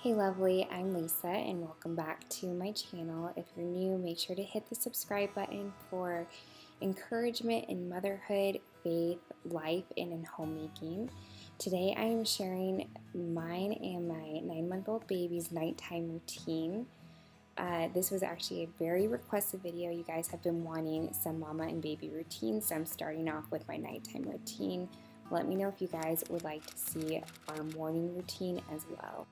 Hey lovely, I'm Lisa and welcome back to my channel. If you're new, make sure to hit the subscribe button for encouragement in motherhood, faith, life, and in homemaking. Today I am sharing mine and my 9-month-old baby's nighttime routine. This was actually a very requested video. You guys have been wanting some mama and baby routines, so I'm starting off with my nighttime routine. Let me know if you guys would like to see our morning routine as well.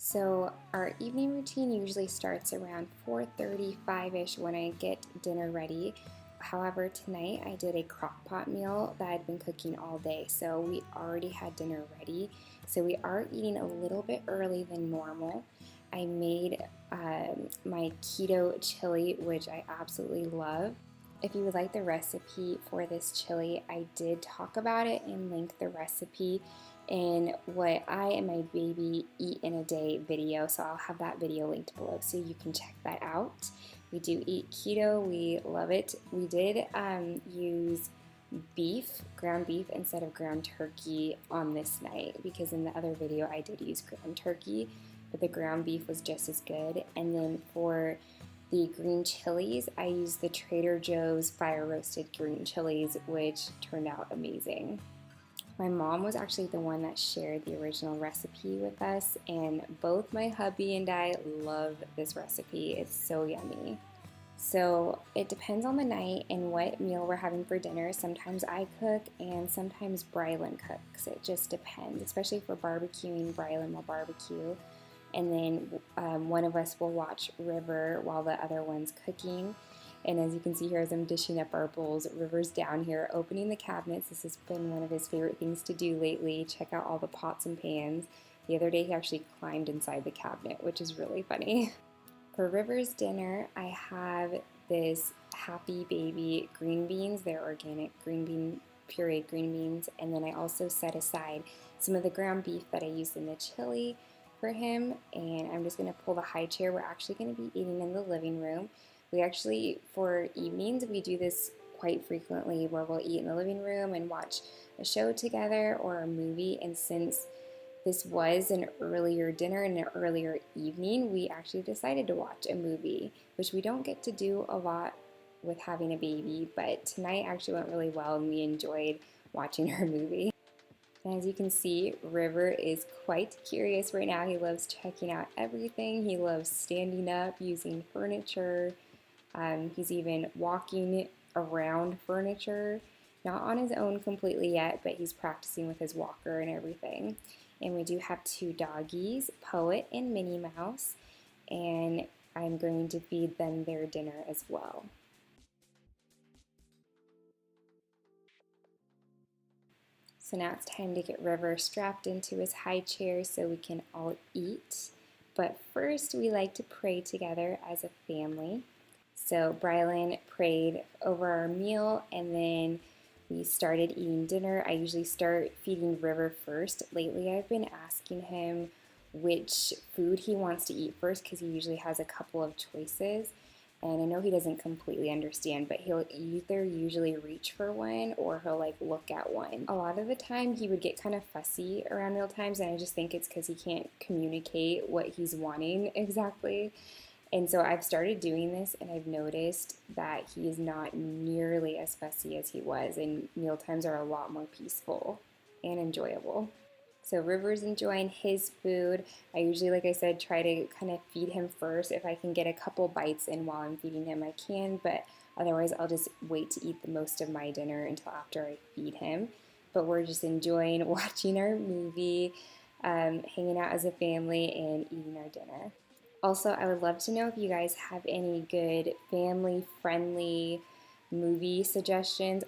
So our evening routine usually starts around 4:30, 5-ish when I get dinner ready. However, tonight I did a crock pot meal that I'd been cooking all day, so we already had dinner ready. So we are eating a little bit early than normal. I made my keto chili, which I absolutely love. If you would like the recipe for this chili, I did talk about it and link the recipe in what I and my baby eat in a day video, so I'll have that video linked below so you can check that out. We do eat keto, we love it. We did use ground beef instead of ground turkey on this night, because in the other video I did use ground turkey, but the ground beef was just as good. And then for the green chilies, I used the Trader Joe's fire roasted green chilies, which turned out amazing. My mom was actually the one that shared the original recipe with us, and both my hubby and I love this recipe. It's so yummy. So it depends on the night and what meal we're having for dinner. Sometimes I cook and sometimes Brylan cooks. It just depends, especially if we're barbecuing. Brylan will barbecue, and then one of us will watch River while the other one's cooking. And as you can see here, as I'm dishing up our bowls, River's down here opening the cabinets. This has been one of his favorite things to do lately. Check out all the pots and pans. The other day he actually climbed inside the cabinet, which is really funny. For River's dinner, I have this Happy Baby green beans. They're organic pureed green beans. And then I also set aside some of the ground beef that I used in the chili for him. And I'm just going to pull the high chair. We're actually going to be eating in the living room. We actually, for evenings, we do this quite frequently where we'll eat in the living room and watch a show together or a movie. And since this was an earlier dinner and an earlier evening, we actually decided to watch a movie, which we don't get to do a lot with having a baby, but tonight actually went really well and we enjoyed watching our movie. And as you can see, River is quite curious right now. He loves checking out everything. He loves standing up, using furniture. He's even walking around furniture, not on his own completely yet, but he's practicing with his walker and everything. And we do have two doggies, Poet and Minnie Mouse, and I'm going to feed them their dinner as well. So now it's time to get River strapped into his high chair so we can all eat. But first we like to pray together as a family. So Brylan prayed over our meal and then we started eating dinner. I usually start feeding River first. Lately I've been asking him which food he wants to eat first because he usually has a couple of choices. And I know he doesn't completely understand, but he'll either usually reach for one or he'll like look at one. A lot of the time he would get kind of fussy around meal times, and I just think it's because he can't communicate what he's wanting exactly. And so I've started doing this and I've noticed that he is not nearly as fussy as he was, and meal times are a lot more peaceful and enjoyable. So River's enjoying his food. I usually, like I said, try to kind of feed him first. If I can get a couple bites in while I'm feeding him, I can, but otherwise I'll just wait to eat the most of my dinner until after I feed him. But we're just enjoying watching our movie, hanging out as a family, and eating our dinner. Also, I would love to know if you guys have any good family-friendly movie suggestions.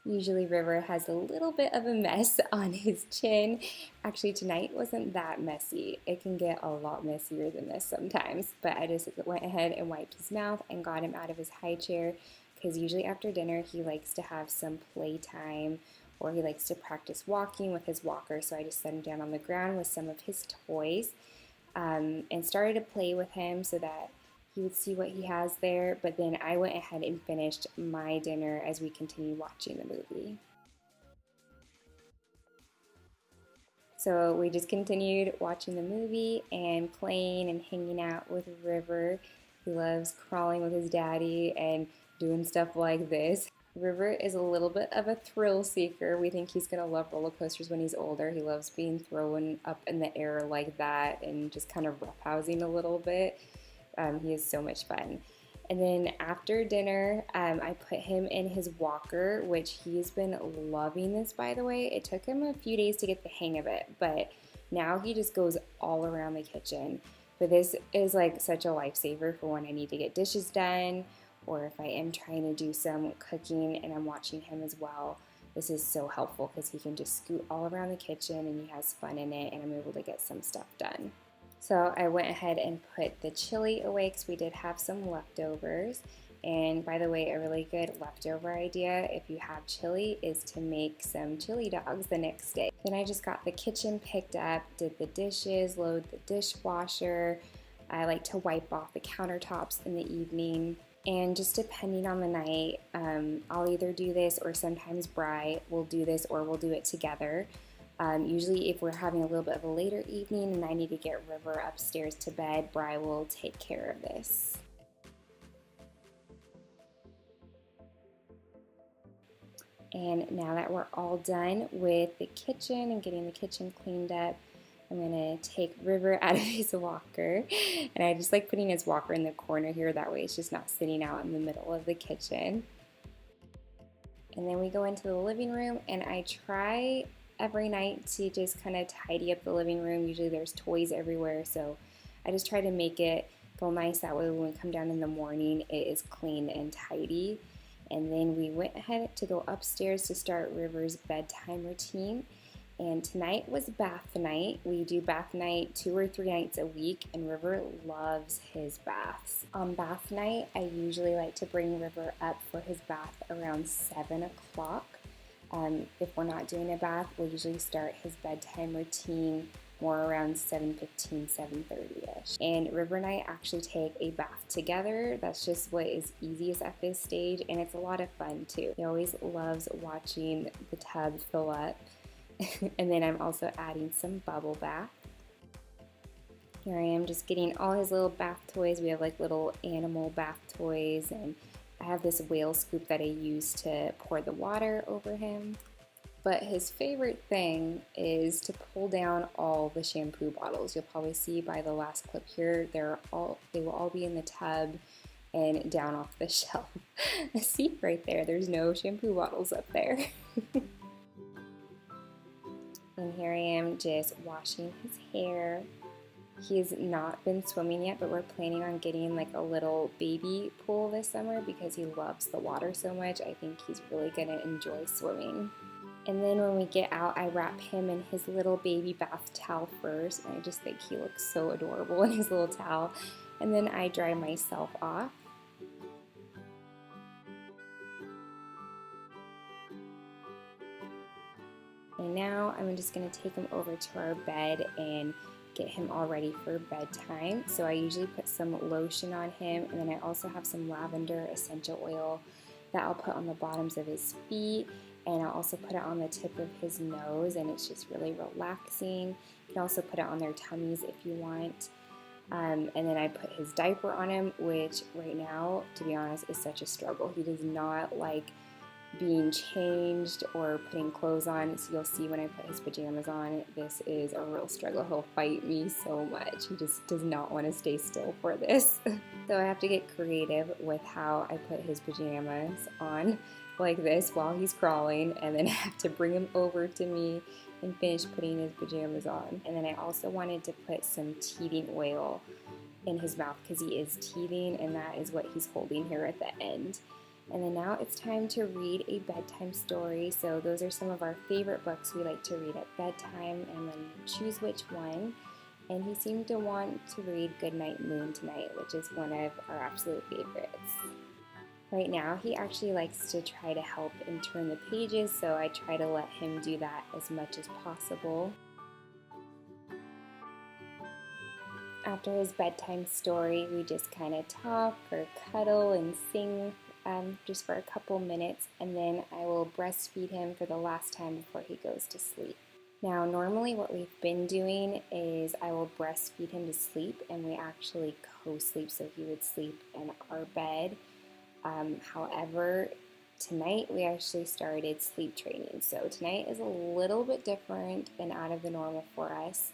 Usually River has a little bit of a mess on his chin. Actually, tonight wasn't that messy. It can get a lot messier than this sometimes, but I just went ahead and wiped his mouth and got him out of his high chair, because usually after dinner he likes to have some playtime or he likes to practice walking with his walker. So I just set him down on the ground with some of his toys and started to play with him so that he would see what he has there, but then I went ahead and finished my dinner as we continued watching the movie. So we just continued watching the movie and playing and hanging out with River. He loves crawling with his daddy and doing stuff like this. River is a little bit of a thrill seeker. We think he's going to love roller coasters when he's older. He loves being thrown up in the air like that and just kind of roughhousing a little bit. He is so much fun. And then after dinner, I put him in his walker, which he's been loving this, by the way. It took him a few days to get the hang of it, but now he just goes all around the kitchen. But this is like such a lifesaver for when I need to get dishes done, or if I am trying to do some cooking and I'm watching him as well. This is so helpful because he can just scoot all around the kitchen and he has fun in it, and I'm able to get some stuff done. So I went ahead and put the chili away because we did have some leftovers. And by the way, a really good leftover idea if you have chili is to make some chili dogs the next day. Then I just got the kitchen picked up, did the dishes, load the dishwasher. I like to wipe off the countertops in the evening. And just depending on the night, I'll either do this or sometimes Bri will do this or we'll do it together. Usually if we're having a little bit of a later evening and I need to get River upstairs to bed, Bri will take care of this. And now that we're all done with the kitchen and getting the kitchen cleaned up, I'm going to take River out of his walker. And I just like putting his walker in the corner here, that way it's just not sitting out in the middle of the kitchen. And then we go into the living room and I try every night to just kind of tidy up the living room. Usually there's toys everywhere, so I just try to make it feel nice. That way when we come down in the morning, it is clean and tidy. And then we went ahead to go upstairs to start River's bedtime routine. And tonight was bath night. We do bath night 2 or 3 nights a week, and River loves his baths. On bath night, I usually like to bring River up for his bath around 7 o'clock. If we're not doing a bath, we'll usually start his bedtime routine more around 7:15, 7:30ish. And River and I actually take a bath together. That's just what is easiest at this stage, and it's a lot of fun too. He always loves watching the tub fill up. And then I'm also adding some bubble bath. Here I am just getting all his little bath toys. We have like little animal bath toys, and I have this whale scoop that I use to pour the water over him. But his favorite thing is to pull down all the shampoo bottles. You'll probably see by the last clip here, they will all be in the tub and down off the shelf. See right there, there's no shampoo bottles up there. And here I am just washing his hair. He's not been swimming yet, but we're planning on getting like a little baby pool this summer because he loves the water so much. I think he's really gonna enjoy swimming. And then when we get out, I wrap him in his little baby bath towel first, and I just think he looks so adorable in his little towel. And then I dry myself off. And now I'm just going to take him over to our bed and get him all ready for bedtime. So I usually put some lotion on him, and then I also have some lavender essential oil that I'll put on the bottoms of his feet, and I'll also put it on the tip of his nose, and it's just really relaxing. You can also put it on their tummies if you want. And then I put his diaper on him, which right now, to be honest, is such a struggle. He does not like being changed or putting clothes on. So you'll see when I put his pajamas on, this is a real struggle. He'll fight me so much. He just does not want to stay still for this. So I have to get creative with how I put his pajamas on like this while he's crawling, and then I have to bring him over to me and finish putting his pajamas on. And then I also wanted to put some teething oil in his mouth because he is teething, and that is what he's holding here at the end. And then now it's time to read a bedtime story. So those are some of our favorite books we like to read at bedtime, and then choose which one. And he seemed to want to read Goodnight Moon tonight, which is one of our absolute favorites. Right now, he actually likes to try to help and turn the pages, so I try to let him do that as much as possible. After his bedtime story, we just kind of talk or cuddle and sing just for a couple minutes, and then I will breastfeed him for the last time before he goes to sleep. Now, normally what we've been doing is I will breastfeed him to sleep, and we actually co-sleep, so he would sleep in our bed. However, tonight we actually started sleep training. So tonight is a little bit different and out of the normal for us.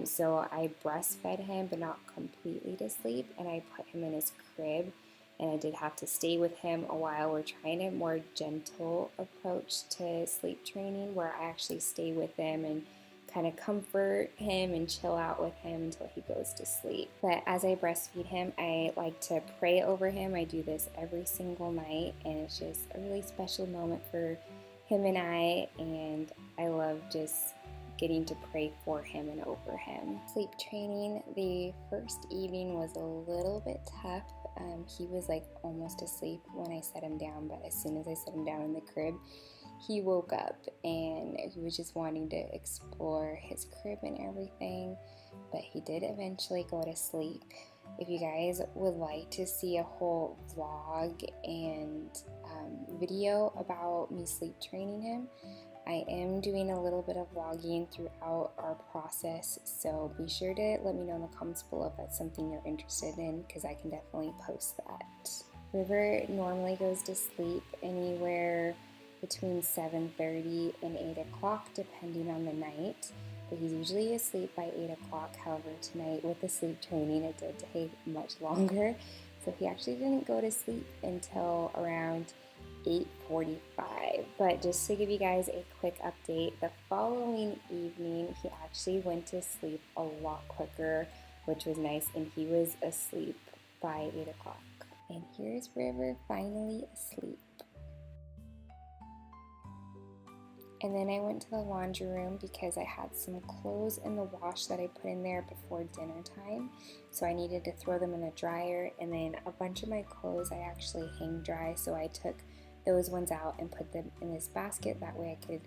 So I breastfed him, but not completely to sleep, and I put him in his crib, and I did have to stay with him a while. We're trying a more gentle approach to sleep training where I actually stay with him and kind of comfort him and chill out with him until he goes to sleep. But as I breastfeed him, I like to pray over him. I do this every single night, and it's just a really special moment for him and I love just getting to pray for him and over him. Sleep training, the first evening was a little bit tough. He was like almost asleep when I set him down, but as soon as I set him down in the crib, he woke up and he was just wanting to explore his crib and everything, but he did eventually go to sleep. If you guys would like to see a whole vlog and video about me sleep training him, I am doing a little bit of vlogging throughout our process, so be sure to let me know in the comments below if that's something you're interested in, because I can definitely post that. River normally goes to sleep anywhere between 7:30 and 8 o'clock depending on the night, but he's usually asleep by 8 o'clock. However, tonight with the sleep training it did take much longer, so he actually didn't go to sleep until around 8:45. But just to give you guys a quick update, the following evening he actually went to sleep a lot quicker, which was nice, and he was asleep by 8 o'clock. And here's River finally asleep. And then I went to the laundry room because I had some clothes in the wash that I put in there before dinner time. So I needed to throw them in the dryer, and then a bunch of my clothes I actually hang dry, so I took those ones out and put them in this basket. That way I could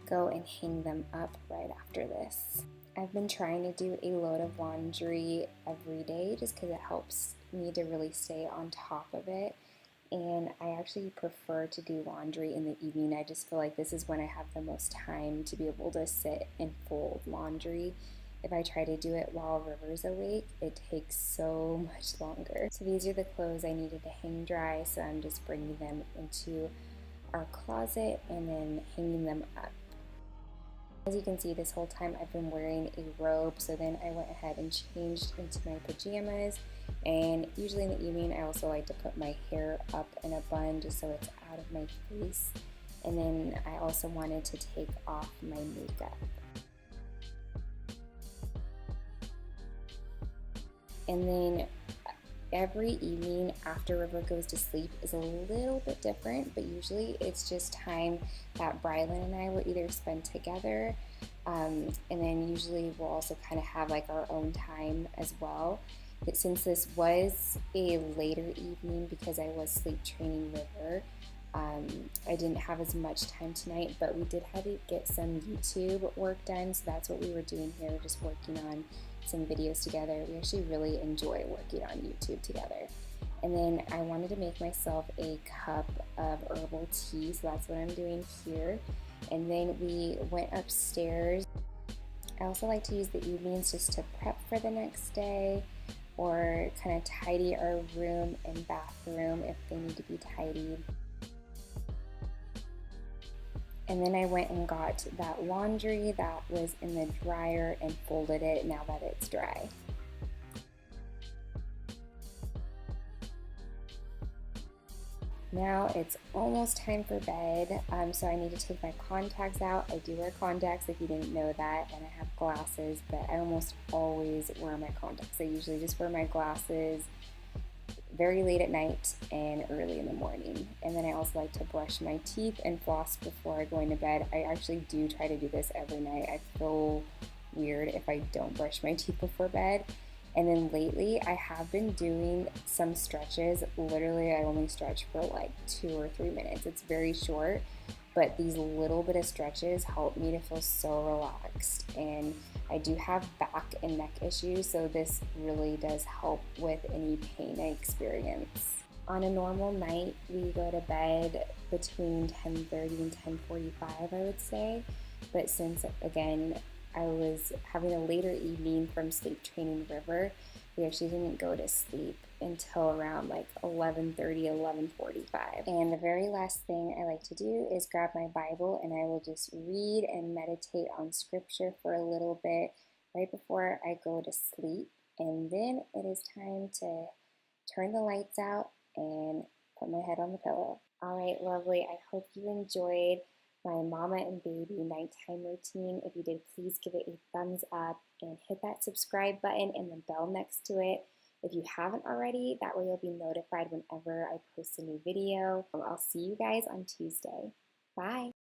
go and hang them up right after this. I've been trying to do a load of laundry every day just because it helps me to really stay on top of it. And I actually prefer to do laundry in the evening. I just feel like this is when I have the most time to be able to sit and fold laundry. If I try to do it while River's awake, it takes so much longer. So these are the clothes I needed to hang dry, so I'm just bringing them into our closet and then hanging them up. As you can see, this whole time I've been wearing a robe, so then I went ahead and changed into my pajamas. And usually in the evening I also like to put my hair up in a bun just so it's out of my face. And then I also wanted to take off my makeup. And then every evening after River goes to sleep is a little bit different, but usually it's just time that Brylan and I will either spend together, and then usually we'll also kind of have like our own time as well. But since this was a later evening because I was sleep training River, I didn't have as much time tonight, but we did have to get some YouTube work done, so that's what we were doing here, just working on some videos together. We actually really enjoy working on YouTube together. And then I wanted to make myself a cup of herbal tea, so that's what I'm doing here. And then we went upstairs. I also like to use the evenings just to prep for the next day, or kind of tidy our room and bathroom if they need to be tidied. And then I went and got that laundry that was in the dryer and folded it now that it's dry. Now it's almost time for bed, so I need to take my contacts out. I do wear contacts if you didn't know that, and I have glasses, but I almost always wear my contacts. I usually just wear my glasses very late at night and early in the morning. And then I also like to brush my teeth and floss before I go into bed. I actually do try to do this every night. I feel weird if I don't brush my teeth before bed. And then lately I have been doing some stretches. Literally I only stretch for like 2 or 3 minutes. It's very short, but these little bit of stretches help me to feel so relaxed. And I do have back and neck issues, so this really does help with any pain I experience. On a normal night, we go to bed between 10:30 and 10:45, I would say. but since, again, I was having a later evening from sleep training River, we actually didn't go to sleep until around like 11:30, 11:45. And the very last thing I like to do is grab my Bible and I will just read and meditate on scripture for a little bit right before I go to sleep. And then it is time to turn the lights out and put my head on the pillow. All right, lovely. I hope you enjoyed my mama and baby nighttime routine. If you did, please give it a thumbs up and hit that subscribe button and the bell next to it if you haven't already. That way you'll be notified whenever I post a new video. I'll see you guys on Tuesday. Bye.